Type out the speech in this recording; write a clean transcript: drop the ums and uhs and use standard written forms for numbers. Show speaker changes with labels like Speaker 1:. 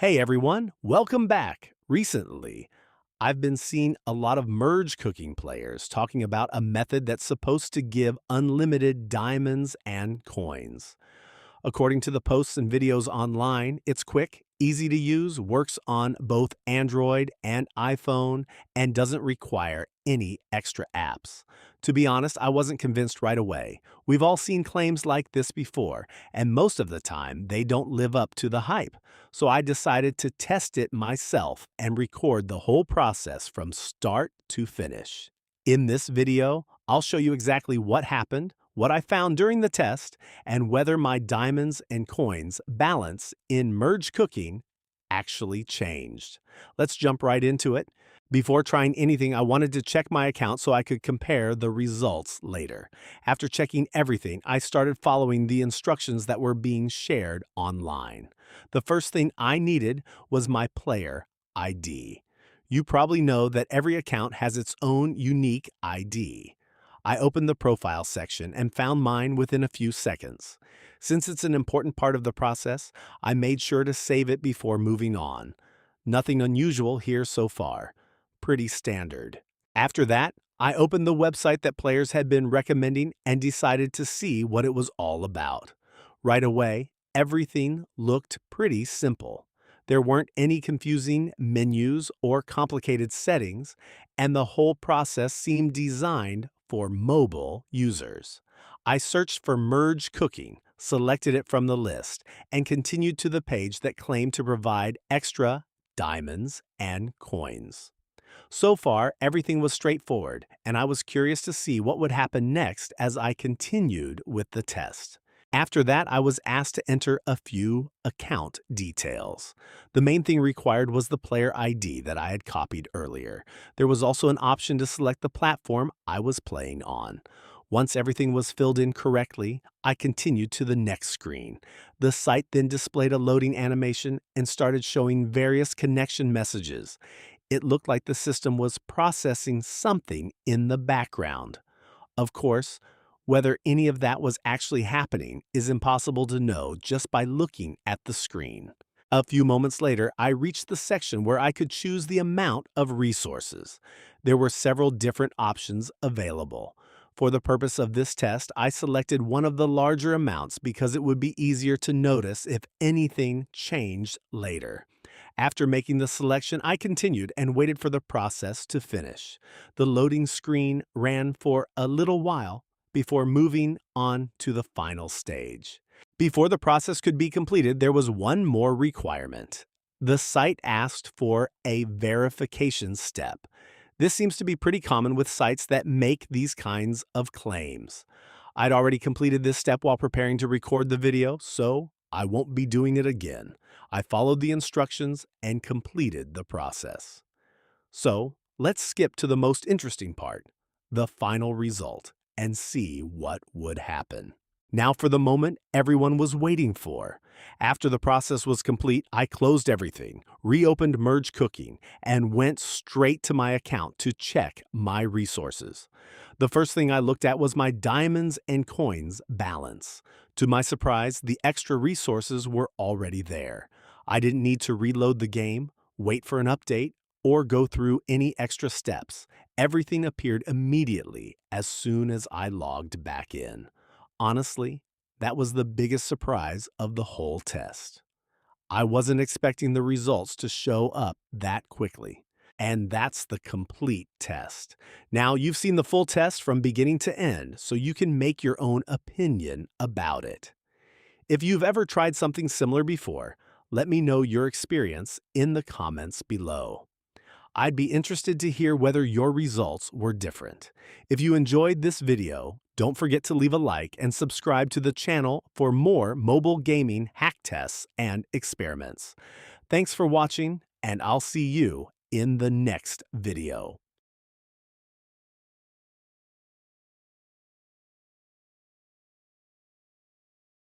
Speaker 1: Hey everyone, welcome back. Recently, I've been seeing a lot of merge cooking players talking about a method that's supposed to give unlimited diamonds and coins. According to the posts and videos online, it's quick, easy to use, works on both Android and iPhone, and doesn't require any extra apps. To be honest, I wasn't convinced right away. We've all seen claims like this before, and most of the time, they don't live up to the hype. So I decided to test it myself and record the whole process from start to finish. In this video, I'll show you exactly what happened, what I found during the test, and whether my diamonds and coins balance in merge cooking actually changed. Let's jump right into it. Before trying anything, I wanted to check my account so I could compare the results later. After checking everything, I started following the instructions that were being shared online. The first thing I needed was my player ID. You probably know that every account has its own unique ID. I opened the profile section and found mine within a few seconds. Since it's an important part of the process, I made sure to save it before moving on. Nothing unusual here so far. Pretty standard. After that, I opened the website that players had been recommending and decided to see what it was all about. Right away, everything looked pretty simple. There weren't any confusing menus or complicated settings, and the whole process seemed designed for mobile users. I searched for Merge Cooking, selected it from the list, and continued to the page that claimed to provide extra diamonds and coins. So far, everything was straightforward, and I was curious to see what would happen next as I continued with the test. After that, I was asked to enter a few account details. The main thing required was the player ID that I had copied earlier. There was also an option to select the platform I was playing on. Once everything was filled in correctly, I continued to the next screen. The site then displayed a loading animation and started showing various connection messages. It looked like the system was processing something in the background. Of course, whether any of that was actually happening is impossible to know just by looking at the screen. A few moments later, I reached the section where I could choose the amount of resources. There were several different options available. For the purpose of this test, I selected one of the larger amounts because it would be easier to notice if anything changed later. After making the selection, I continued and waited for the process to finish. The loading screen ran for a little while before moving on to the final stage. Before the process could be completed, there was one more requirement. The site asked for a verification step. This seems to be pretty common with sites that make these kinds of claims. I'd already completed this step while preparing to record the video, so I won't be doing it again. I followed the instructions and completed the process. So, let's skip to the most interesting part, the final result, and see what would happen. Now for the moment everyone was waiting for. After the process was complete, I closed everything, reopened Merge Cooking, and went straight to my account to check my resources. The first thing I looked at was my diamonds and coins balance. To my surprise, the extra resources were already there. I didn't need to reload the game, wait for an update, or go through any extra steps. Everything appeared immediately as soon as I logged back in. Honestly, that was the biggest surprise of the whole test. I wasn't expecting the results to show up that quickly. And that's the complete test. Now, you've seen the full test from beginning to end, so you can make your own opinion about it. If you've ever tried something similar before, let me know your experience in the comments below. I'd be interested to hear whether your results were different. If you enjoyed this video, don't forget to leave a like and subscribe to the channel for more mobile gaming hack tests and experiments. Thanks for watching, and I'll see you in the next video.